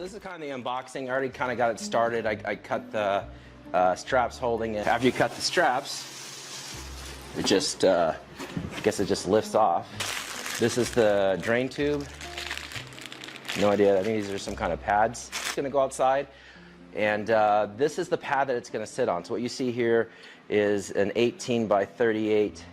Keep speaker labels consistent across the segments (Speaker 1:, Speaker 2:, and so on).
Speaker 1: This is kind of the unboxing. I already kind of got it started. I cut the straps holding it. After you cut the straps, it just, I guess it just lifts off. This is the drain tube. No idea. I think these are some kind of pads. It's going to go outside. And this is the pad that it's going to sit on. So what you see here is an 18 by 38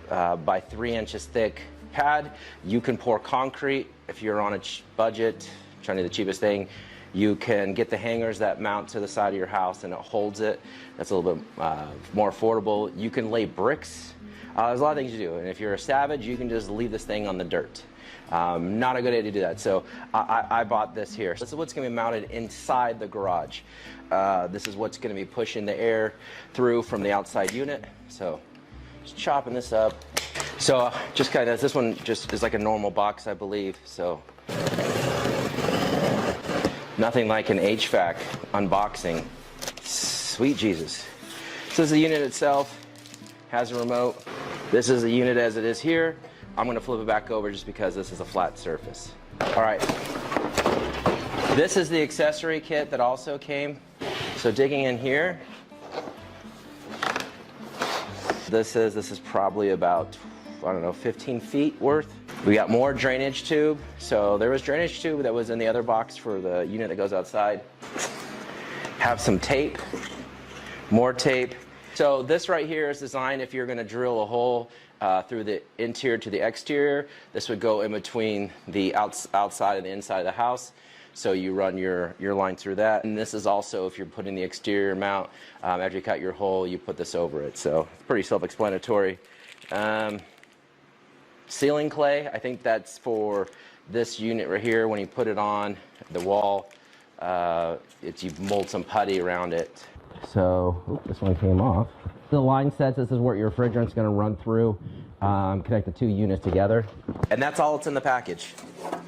Speaker 1: by 3 inches thick pad. You can pour concrete if you're on a budget, trying to do the cheapest thing. You can get the hangers that mount to the side of your house and it holds it. That's a little bit more affordable. You can lay bricks. There's a lot of things you do. And if you're a savage, you can just leave this thing on the dirt. Not a good idea to do that. So I bought this here. This is what's going to be mounted inside the garage. This is what's going to be pushing the air through from the outside unit. So just chopping this up. So just kind of, this one just is like a normal box, I believe. So nothing like an HVAC unboxing. Sweet Jesus. So this is the unit itself. Has a remote. This is the unit as it is here. I'm going to flip it back over just because this is a flat surface. All right. This is the accessory kit that also came. So digging in here, this is probably about, I don't know, 15 feet worth. We got more drainage tube. So there was drainage tube that was in the other box for the unit that goes outside. Have some tape, more tape. So this right here is designed if you're going to drill a hole through the interior to the exterior. This would go in between the outside and the inside of the house. So you run your line through that. And this is also if you're putting the exterior mount, after you cut your hole, you put this over it. So it's pretty self-explanatory. Ceiling clay, I think that's for this unit right here. When you put it on the wall, you mold some putty around it. So, this one came off. The line sets, this is where your refrigerant's going to run through, connect the two units together. And that's all that's in the package.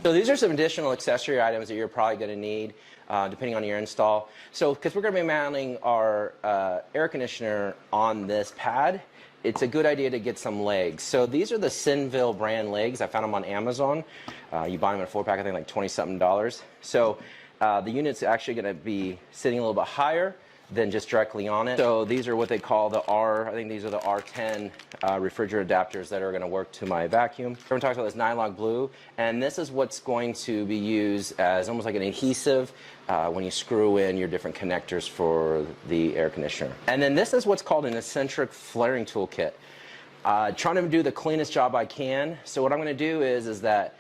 Speaker 1: So these are some additional accessory items that you're probably going to need, depending on your install. So, because we're going to be mounting our air conditioner on this pad, it's a good idea to get some legs. So these are the Senville brand legs. I found them on Amazon. You buy them in a 4-pack, I think like $20-something. So the unit's actually going to be sitting a little bit higher than just directly on it. So these are what they call the I think these are the R10 refrigerant adapters that are going to work to my vacuum. Everyone talks about this nylon blue, and this is what's going to be used as almost like an adhesive when you screw in your different connectors for the air conditioner. And then this is what's called an eccentric flaring toolkit. Trying to do the cleanest job I can. So what I'm going to do is that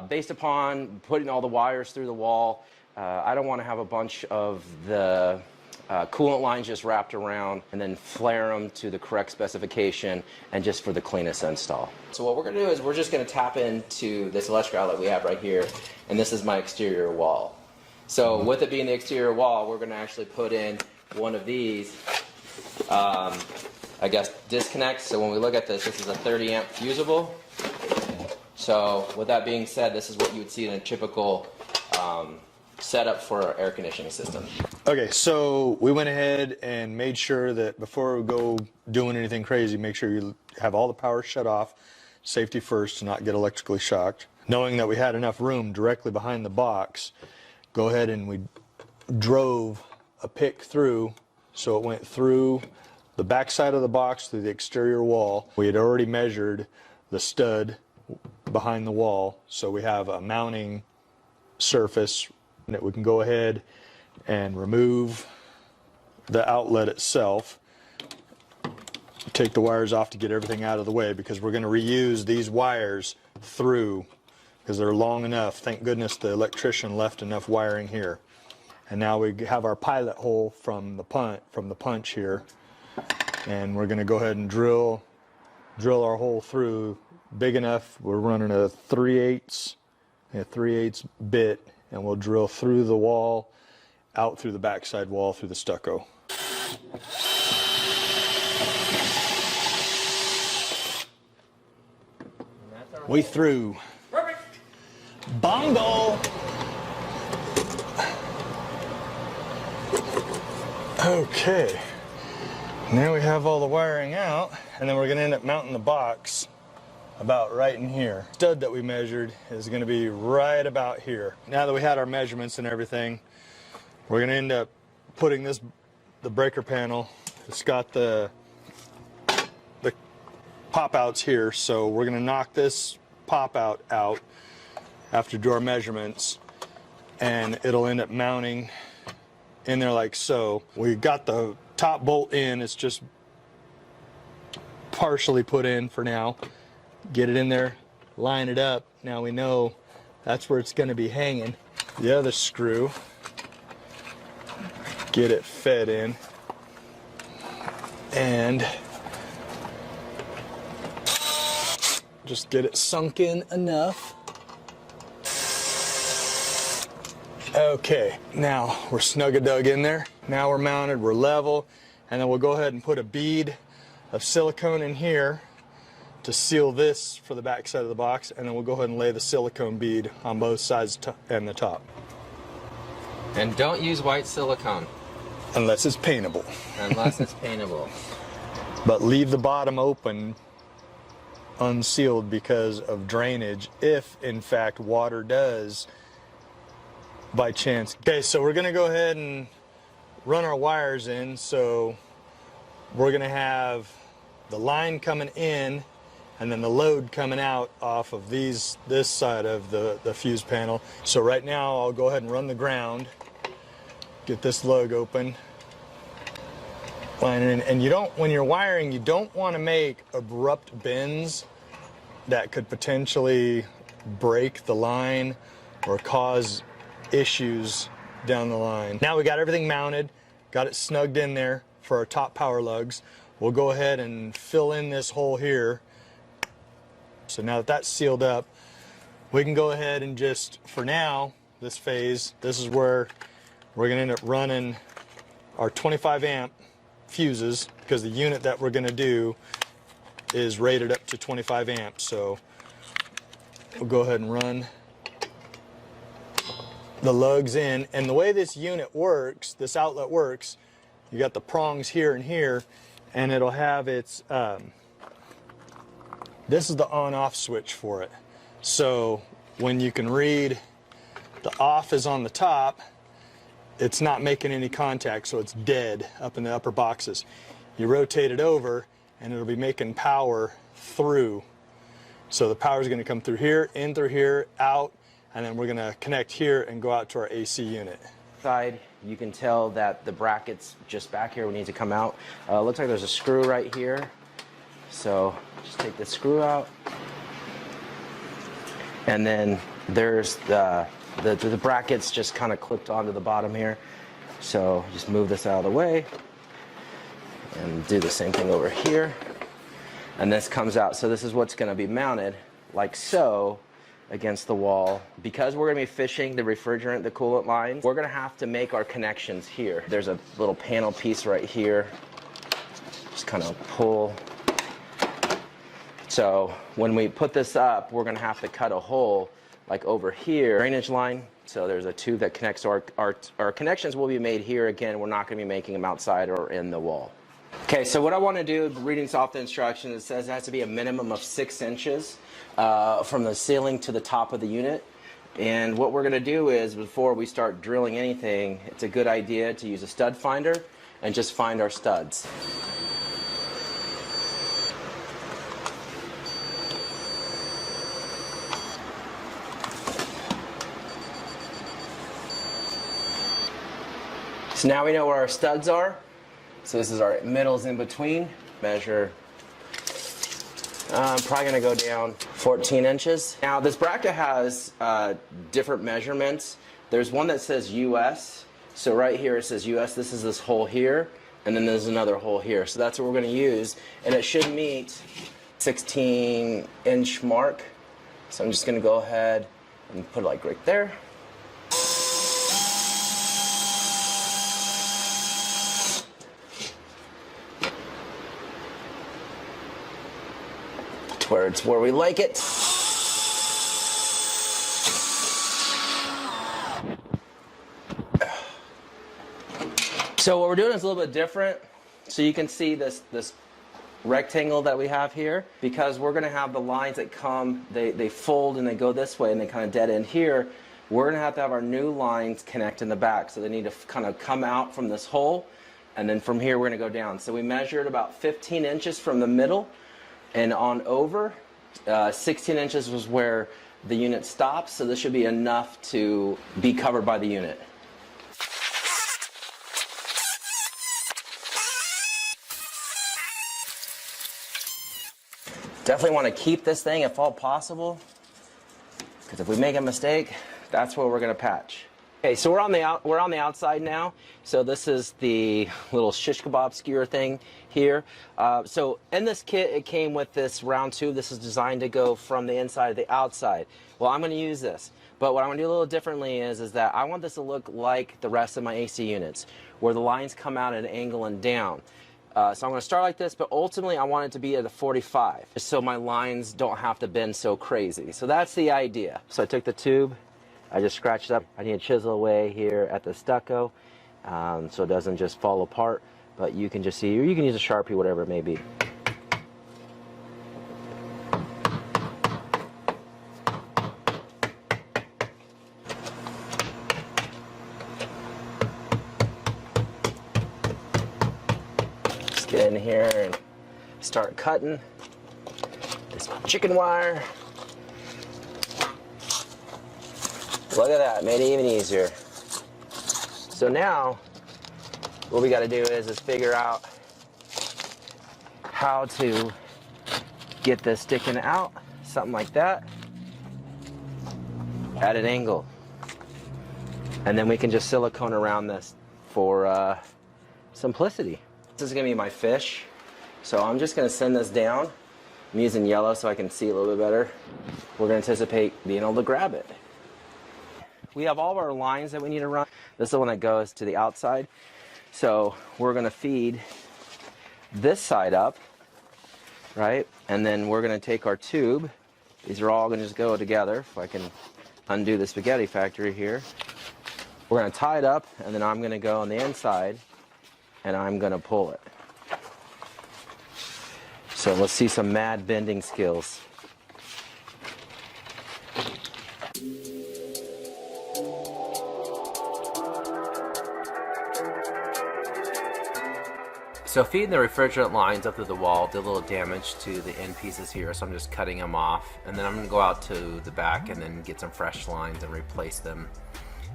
Speaker 1: based upon putting all the wires through the wall, I don't want to have a bunch of the coolant lines just wrapped around and then flare them to the correct specification and just for the cleanest install. So what we're going to do is we're just going to tap into this electrical outlet we have right here, and this is my exterior wall. So with it being the exterior wall, we're going to actually put in one of these, I guess, disconnects. So when we look at this, this is a 30 amp fusible. So with that being said, this is what you would see in a typical setup for our air conditioning system.
Speaker 2: Okay, so we went ahead and made sure that before we go doing anything crazy, make sure you have all the power shut off, safety first to not get electrically shocked. Knowing that we had enough room directly behind the box, go ahead and we drove a pick through, so it went through the back side of the box to the exterior wall. We had already measured the stud behind the wall, so we have a mounting surface that we can go ahead and remove the outlet itself, take the wires off to get everything out of the way, because we're going to reuse these wires through because they're long enough. Thank goodness the electrician left enough wiring here. And now we have our pilot hole from the punch here, and we're going to go ahead and drill our hole through big enough. We're running a 3/8 bit, and we'll drill through the wall, out through the backside wall, through the stucco. We through. Perfect. Bongo. Okay. Now we have all the wiring out, and then we're going to end up mounting the box about right in here. Stud that we measured is going to be right about here. Now that we had our measurements and everything, we're going to end up putting the breaker panel. It's got the pop outs here, so we're going to knock this pop out after do our measurements, and it'll end up mounting in there like so. We got the top bolt in, it's just partially put in for now. Get it in there, line it up. Now we know that's where it's going to be hanging. The other screw, get it fed in, and just get it sunk in enough. Okay, now we're snug-a-dug in there. Now we're mounted, we're level, and then we'll go ahead and put a bead of silicone in here to seal this for the back side of the box, and then we'll go ahead and lay the silicone bead on both sides and the top.
Speaker 1: And don't use white silicone.
Speaker 2: Unless it's paintable.
Speaker 1: Unless it's paintable.
Speaker 2: But leave the bottom open, unsealed, because of drainage, if in fact water does by chance. Okay, so we're gonna go ahead and run our wires in. So we're gonna have the line coming in and then the load coming out off of this side of the fuse panel. So right now I'll go ahead and run the ground, get this lug open, line it in. And you don't, when you're wiring, you don't want to make abrupt bends that could potentially break the line or cause issues down the line. Now we got everything mounted, got it snugged in there for our top power lugs. We'll go ahead and fill in this hole here. So now that that's sealed up, we can go ahead and just, for now, this phase, this is where we're gonna end up running our 25 amp fuses, because the unit that we're gonna do is rated up to 25 amps. So we'll go ahead and run the lugs in. And the way this unit works, this outlet works, you got the prongs here and here, and it'll have its, this is the on-off switch for it. So when you can read the off is on the top, it's not making any contact, so it's dead up in the upper boxes. You rotate it over and it'll be making power through. So the power is going to come through here, in through here, out, and then we're going to connect here and go out to our AC unit.
Speaker 1: Side, you can tell that the brackets just back here need to come out. Looks like there's a screw right here. So just take the screw out. And then there's the brackets just kind of clipped onto the bottom here. So just move this out of the way and do the same thing over here. And this comes out. So this is what's going to be mounted like so against the wall. Because we're going to be fishing the refrigerant, the coolant lines, we're going to have to make our connections here. There's a little panel piece right here. Just kind of pull. So when we put this up, we're going to have to cut a hole like over here, drainage line. So there's a tube that connects. Our connections will be made here. Again, we're not going to be making them outside or in the wall. Okay, so what I want to do, reading off the instructions, it says it has to be a minimum of 6 inches from the ceiling to the top of the unit. And what we're going to do is, before we start drilling anything, it's a good idea to use a stud finder and just find our studs. So now we know where our studs are. So this is our middles in between. Measure, I'm probably gonna go down 14 inches. Now this bracket has different measurements. There's one that says US. So right here it says US, this is this hole here, and then there's another hole here. So that's what we're gonna use, and it should meet 16-inch mark. So I'm just gonna go ahead and put it like right there. Where it's where we like it. So what we're doing is a little bit different. So you can see this rectangle that we have here, because we're gonna have the lines that come, they fold and they go this way and they kind of dead end here. We're gonna have our new lines connect in the back. So they need to kind of come out from this hole, and then from here we're gonna go down. So we measured about 15 inches from the middle and on over. 16 inches was where the unit stops, so this should be enough to be covered by the unit. Definitely want to keep this thing if all possible, because if we make a mistake, that's where we're going to patch. Okay, so we're on the outside now. So this is the little shish kebab skewer thing here. So in this kit, it came with this round tube. This is designed to go from the inside to the outside. Well, I'm going to use this, but what I'm going to do a little differently is that I want this to look like the rest of my AC units, where the lines come out at an angle and down. So I'm going to start like this, but ultimately I want it to be at a 45, so my lines don't have to bend so crazy. So that's the idea. So I took the tube, I just scratched it up. I need to chisel away here at the stucco, so it doesn't just fall apart, but you can just see, or you can use a Sharpie, whatever it may be. Just get in here and start cutting this chicken wire. Look at that, made it even easier. So now, what we gotta do is figure out how to get this sticking out, something like that, at an angle. And then we can just silicone around this for simplicity. This is gonna be my fish. So I'm just gonna send this down. I'm using yellow so I can see a little bit better. We're gonna anticipate being able to grab it. We have all of our lines that we need to run. This is the one that goes to the outside. So we're gonna feed this side up, right? And then we're gonna take our tube. These are all gonna just go together. If I can undo the spaghetti factory here. We're gonna tie it up, and then I'm gonna go on the inside and I'm gonna pull it. So let's see some mad bending skills. So feeding the refrigerant lines up to the wall did a little damage to the end pieces here, so I'm just cutting them off, and then I'm going to go out to the back and then get some fresh lines and replace them.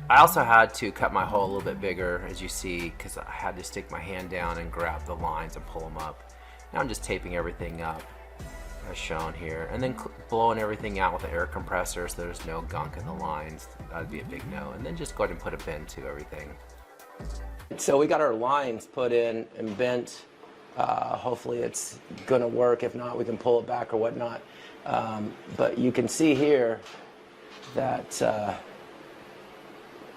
Speaker 1: I also had to cut my hole a little bit bigger, as you see, because I had to stick my hand down and grab the lines and pull them up. Now I'm just taping everything up as shown here, and then blowing everything out with the air compressor so there's no gunk in the lines. That'd be a big no. And then just go ahead and put a bend to everything. So we got our lines put in and bent. Hopefully it's gonna work. If not, we can pull it back or whatnot. But you can see here that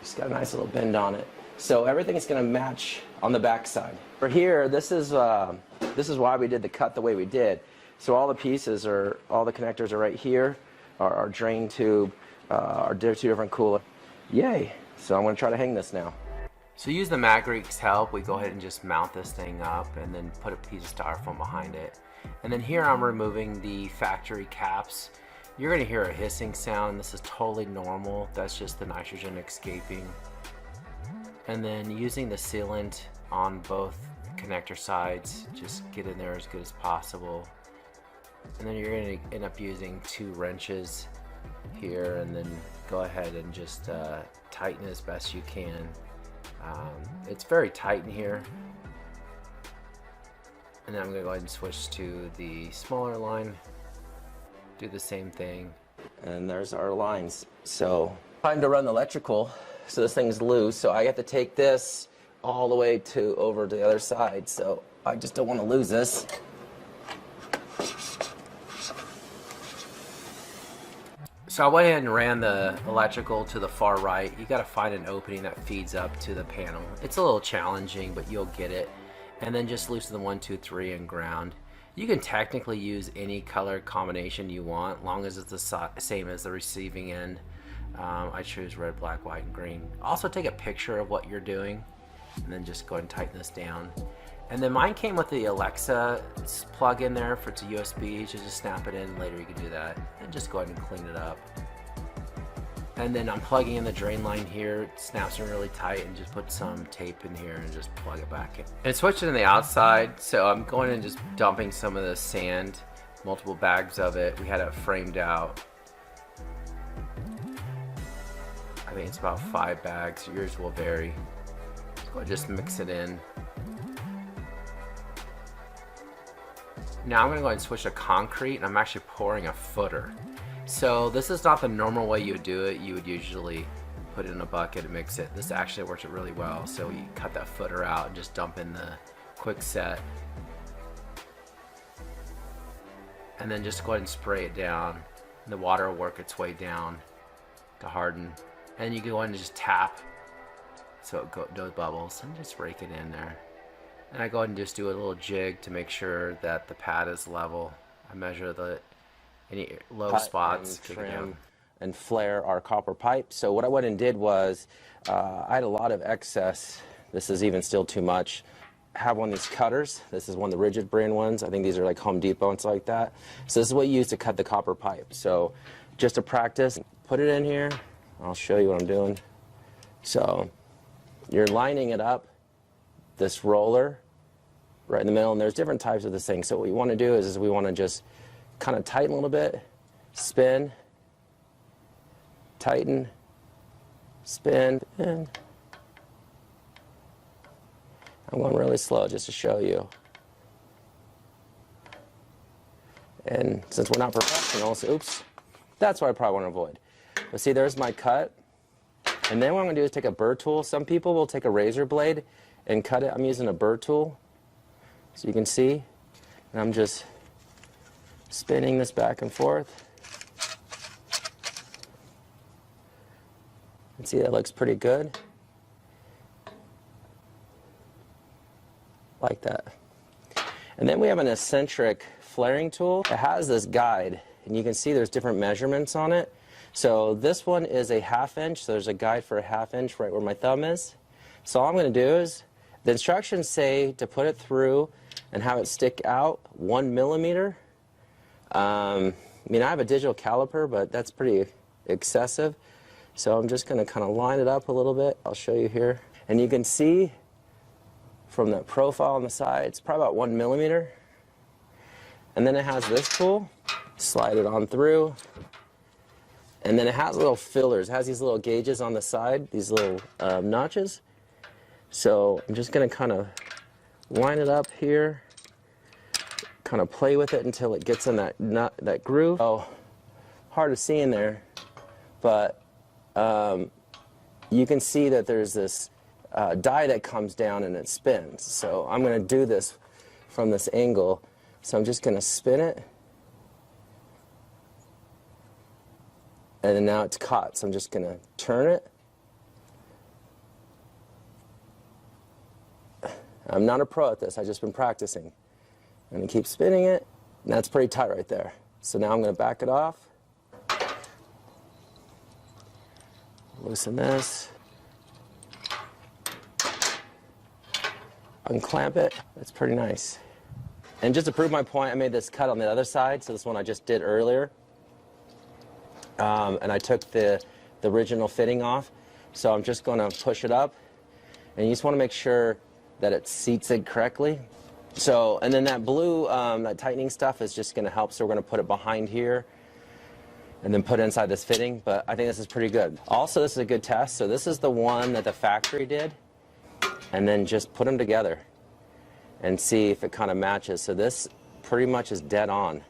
Speaker 1: it's got a nice little bend on it. So everything's gonna match on the back side. For here, this is why we did the cut the way we did. So all the pieces are, all the connectors are right here. Our drain tube, our two different cooler. Yay! So I'm gonna try to hang this now. So use the Magrick's help, we go ahead and just mount this thing up and then put a piece of styrofoam behind it. And then here I'm removing the factory caps. You're gonna hear a hissing sound. This is totally normal. That's just the nitrogen escaping. And then using the sealant on both connector sides, just get in there as good as possible. And then you're gonna end up using 2 wrenches here, and then go ahead and just tighten as best you can. It's very tight in here. And then I'm gonna go ahead and switch to the smaller line. Do the same thing. And there's our lines. So time to run the electrical. So this thing's loose. So I have to take this all the way over to the other side. So I just don't want to lose this. So I went ahead and ran the electrical to the far right. You got to find an opening that feeds up to the panel. It's a little challenging, but you'll get it. And then just loosen the 1, 2, 3 and ground. You can technically use any color combination you want, long as it's the same as the receiving end. I choose red, black, white, and green. Also take a picture of what you're doing, and then just go ahead and tighten this down. And then mine came with the Alexa plug in there for it's a USB. You just snap it in. Later you can do that and just go ahead and clean it up. And then I'm plugging in the drain line here. It snaps in really tight, and just put some tape in here and just plug it back in. And it's switching to the outside, so I'm going and just dumping some of the sand, multiple bags of it. We had it framed out. I think it's about 5 bags. Yours will vary. So just mix it in. Now I'm gonna go ahead and switch to concrete, and I'm actually pouring a footer. So this is not the normal way you would do it. You would usually put it in a bucket and mix it. This actually works really well. So you cut that footer out and just dump in the quick set. And then just go ahead and spray it down. And the water will work its way down to harden. And you can go ahead and just tap so it does bubbles, and just rake it in there. And I go ahead and just do a little jig to make sure that the pad is level. I measure any low spots, and trim and flare our copper pipe. So what I went and did was, I had a lot of excess. This is even still too much. I have one of these cutters. This is one of the rigid brand ones. I think these are like Home Depot and stuff like that. So this is what you use to cut the copper pipe. So just to practice, put it in here. I'll show you what I'm doing. So you're lining it up, this roller right in the middle, and there's different types of this thing. So what we want to do is we want to just kind of tighten a little bit, spin, tighten, spin, and I'm going really slow just to show you. And since we're not professionals, oops, that's what I probably want to avoid. But see, there's my cut. And then what I'm going to do is take a burr tool. Some people will take a razor blade and cut it. I'm using a burr tool, so you can see. And I'm just spinning this back and forth. And see, that looks pretty good. Like that. And then we have an eccentric flaring tool. It has this guide, and you can see there's different measurements on it. So this one is a 1/2 inch, so there's a guide for a 1/2 inch right where my thumb is. So all I'm going to do is, the instructions say to put it through and have it stick out 1 millimeter. I mean, I have a digital caliper, but that's pretty excessive. So I'm just going to kind of line it up a little bit. I'll show you here. And you can see from the profile on the side, it's probably about 1 millimeter. And then it has this tool. Slide it on through. And then it has little fillers. It has these little gauges on the side, these little notches. So I'm just going to kind of line it up here, kind of play with it until it gets in that groove. Oh, hard to see in there, but you can see that there's this die that comes down and it spins. So I'm going to do this from this angle. So I'm just going to spin it. And then now it's caught, so I'm just going to turn it. I'm not a pro at this, I've just been practicing. I'm going to keep spinning it, and that's pretty tight right there. So now I'm going to back it off. Loosen this. Unclamp it. That's pretty nice. And just to prove my point, I made this cut on the other side, so this one I just did earlier. And I took the original fitting off, so I'm just going to push it up, and you just want to make sure that it seats it correctly. So, and then that blue, that tightening stuff is just going to help, so we're going to put it behind here and then put it inside this fitting, but I think this is pretty good. Also, this is a good test, so this is the one that the factory did, and then just put them together and see if it kind of matches. So this pretty much is dead on.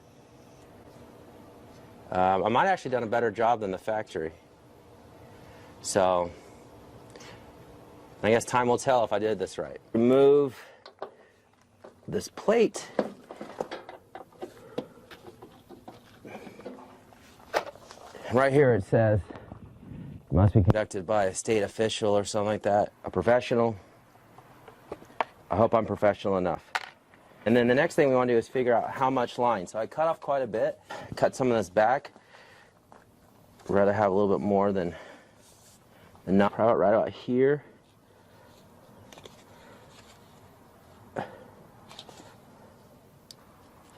Speaker 1: I might have actually done a better job than the factory. So I guess time will tell if I did this right. Remove this plate. Right here it says it must be conducted by a state official or something like that. A professional. I hope I'm professional enough. And then the next thing we want to do is figure out how much line. So I cut off quite a bit, cut some of this back. I'd rather have a little bit more than not. Probably right about here.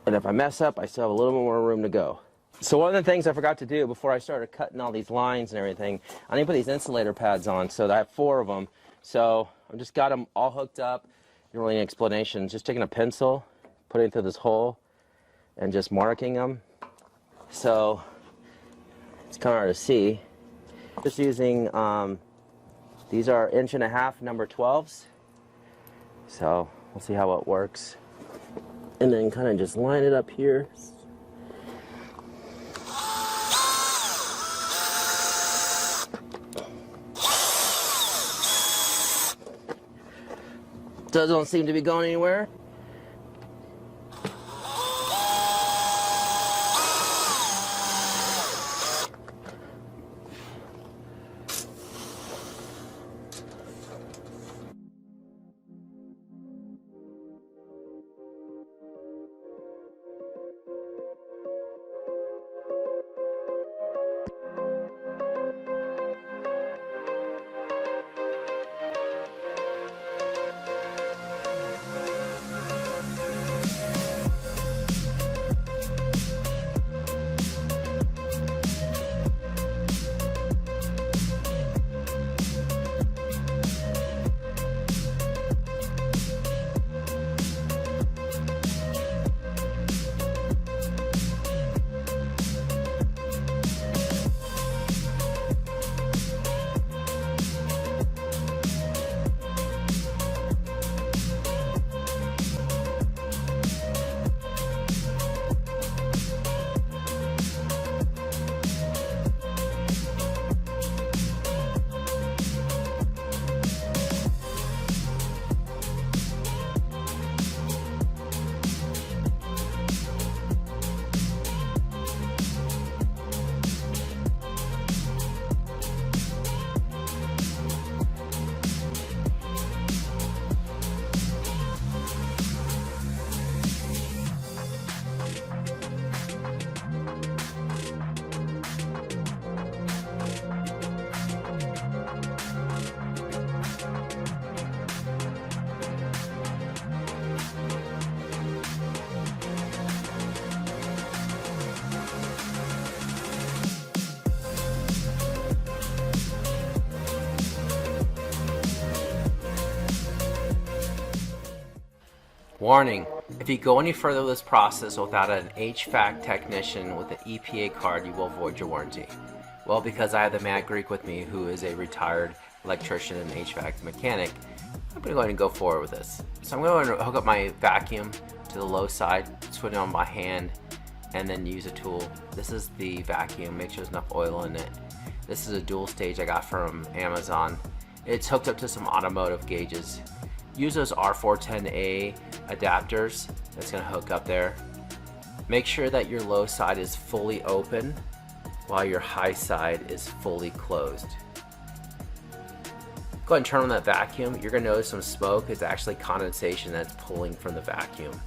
Speaker 1: And if I mess up, I still have a little more room to go. So one of the things I forgot to do before I started cutting all these lines and everything, I need to put these insulator pads on. So I have 4 of them. So I've just got them all hooked up. Don't really need explanation. Just taking a pencil, putting it through this hole, and just marking them. So it's kind of hard to see. Just using, these are 1.5 inch number 12s. So we'll see how it works. And then kind of just line it up here. Doesn't seem to be going anywhere. Warning, if you go any further with this process without an HVAC technician with an EPA card, you will void your warranty. Well, because I have the Mad Greek with me, who is a retired electrician and HVAC mechanic, I'm going to go ahead and go forward with this. So I'm going to hook up my vacuum to the low side, switch it on by hand, and then use a tool. This is the vacuum, make sure there's enough oil in it. This is a dual stage I got from Amazon. It's hooked up to some automotive gauges. Use those R410A adapters. That's going to hook up there. Make sure that your low side is fully open while your high side is fully closed. Go ahead and turn on that vacuum. You're going to notice some smoke. It's actually condensation that's pulling from the vacuum.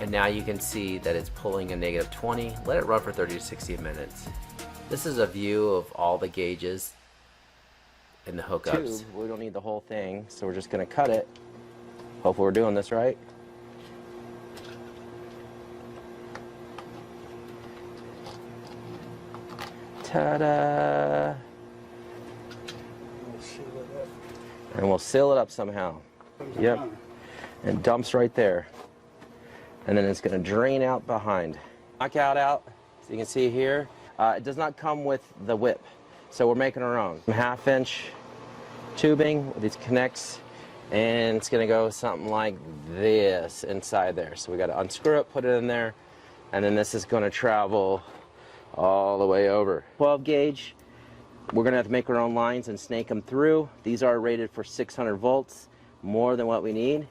Speaker 1: And now you can see that it's pulling a -20. Let it run for 30 to 60 minutes. This is a view of all the gauges and the hookups. We don't need the whole thing, so we're just going to cut it. Hopefully we're doing this right. Ta-da! And we'll seal it up somehow. Yep. And dumps right there. And then it's going to drain out behind. Knockout out, so you can see here. It does not come with the whip, so we're making our own. 1/2 inch tubing with these connects, and it's going to go something like this inside there. So we got to unscrew it, put it in there, and then this is going to travel all the way over. 12 gauge. We're going to have to make our own lines and snake them through. These are rated for 600 volts, more than what we need.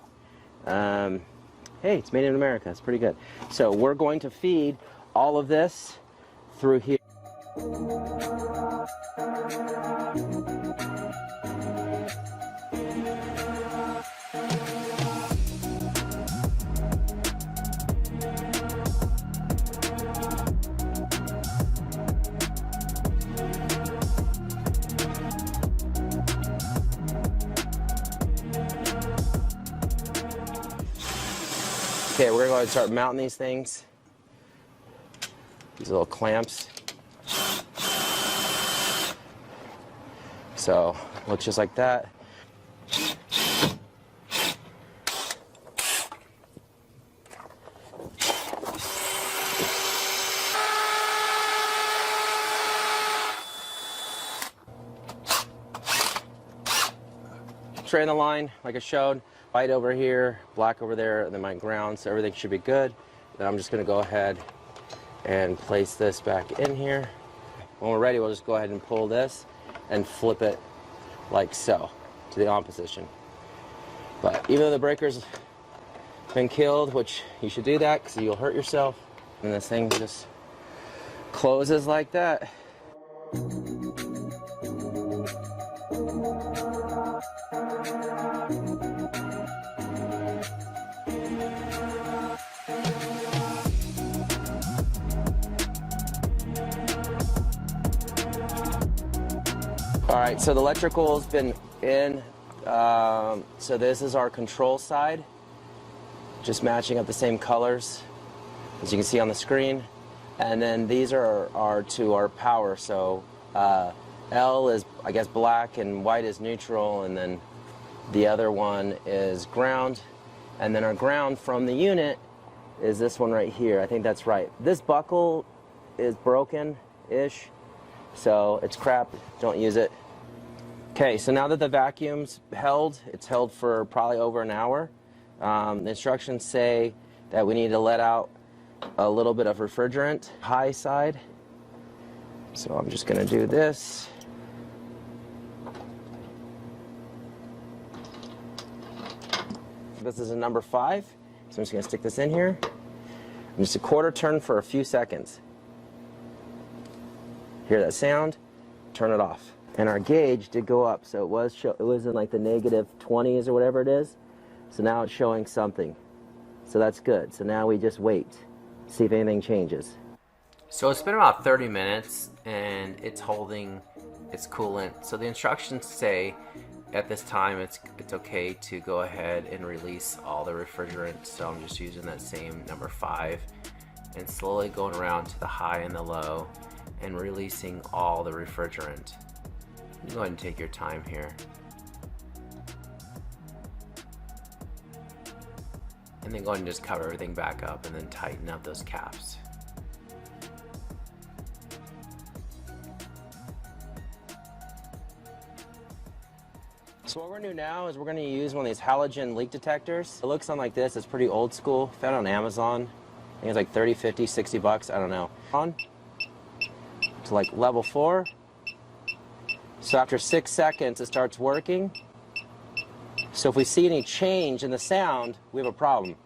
Speaker 1: Hey, it's made in America. It's pretty good. So we're going to feed all of this through here. Okay, we're gonna go ahead and start mounting these things. These little clamps. So, looks just like that. Straight in the line, like I showed. White over here, black over there, and then my ground, so everything should be good. Then I'm just gonna go ahead and place this back in here. When we're ready, we'll just go ahead and pull this and flip it like so to the on position. But even though the breaker's been killed, which you should do that because you'll hurt yourself, and this thing just closes like that. All right, so the electrical's been in. So this is our control side, just matching up the same colors as you can see on the screen. And then these are to our power. So L is, I guess, black and white is neutral, and then the other one is ground. And then our ground from the unit is this one right here. I think that's right. This buckle is broken-ish, so it's crap. Don't use it. Okay, so now that the vacuum's held, it's held for probably over an hour. The instructions say that we need to let out a little bit of refrigerant, high side. So I'm just gonna do this. This is a number 5, so I'm just gonna stick this in here. And just a quarter turn for a few seconds. Hear that sound? Turn it off. And our gauge did go up, so it was in like the negative 20s or whatever it is. So now it's showing something. So that's good. So now we just wait, see if anything changes. So it's been about 30 minutes and it's holding its coolant. So the instructions say at this time it's okay to go ahead and release all the refrigerant. So I'm just using that same number 5 and slowly going around to the high and the low and releasing all the refrigerant. You go ahead and take your time here. And then go ahead and just cover everything back up and then tighten up those caps. So what we're gonna do now is we're gonna use one of these halogen leak detectors. It looks something like this. It's pretty old school. Found it on Amazon. I think it's like 30, 50, 60 bucks. I don't know. On to like level 4. So after 6 seconds, it starts working. So if we see any change in the sound, we have a problem.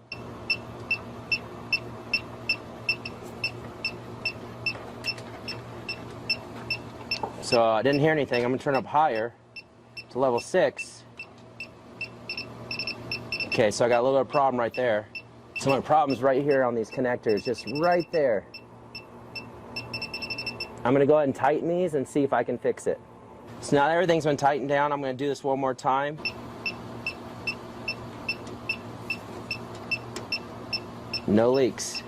Speaker 1: So I didn't hear anything. I'm gonna turn up higher to level 6. Okay, so I got a little bit of problem right there. So my problem's right here on these connectors, just right there. I'm gonna go ahead and tighten these and see if I can fix it. So now that everything's been tightened down, I'm gonna do this one more time. No leaks.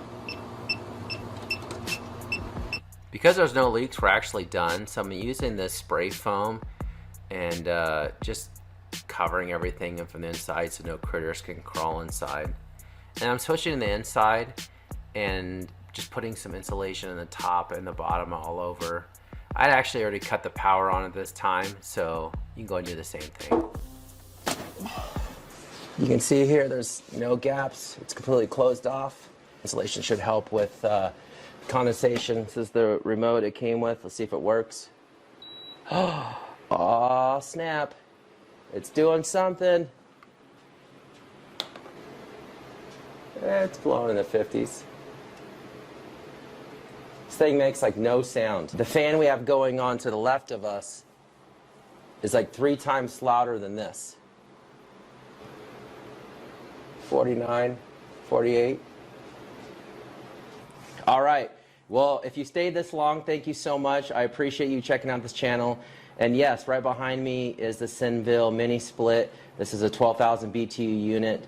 Speaker 1: Because there's no leaks, we're actually done. So I'm using this spray foam and just covering everything from the inside so no critters can crawl inside. And I'm switching the inside and just putting some insulation in the top and the bottom all over. I'd actually already cut the power on at this time, so you can go and do the same thing. You can see here there's no gaps. It's completely closed off. Insulation should help with condensation. This is the remote it came with. Let's see if it works. Oh, snap. It's doing something. It's blowing in the 50s. This thing makes like no sound. The fan we have going on to the left of us is like 3 times louder than this. 49, 48. All right. Well, if you stayed this long, thank you so much. I appreciate you checking out this channel. And yes, right behind me is the Senville mini split. This is a 12,000 BTU unit.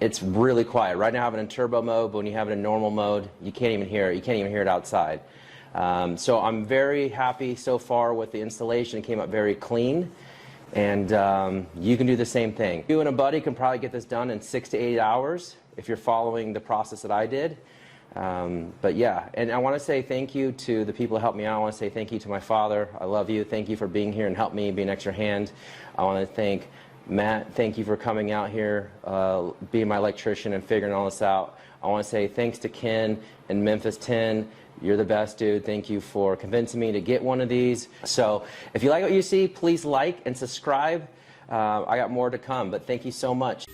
Speaker 1: it's really quiet. Right now I have it in turbo mode, but when you have it in normal mode, you can't even hear it. You can't even hear it outside. So I'm very happy so far with the installation. It came up very clean, and you can do the same thing. You and a buddy can probably get this done in 6 to 8 hours if you're following the process that I did. But yeah, and I want to say thank you to the people who helped me out. I want to say thank you to my father. I love you. Thank you for being here and helping me, be an extra hand. I want to thank Matt. Thank you for coming out here, being my electrician and figuring all this out. I want to say thanks to Ken and Memphis 10. You're the best, dude. Thank you for convincing me to get one of these. So if you like what you see, please like and subscribe. I got more to come, but thank you so much.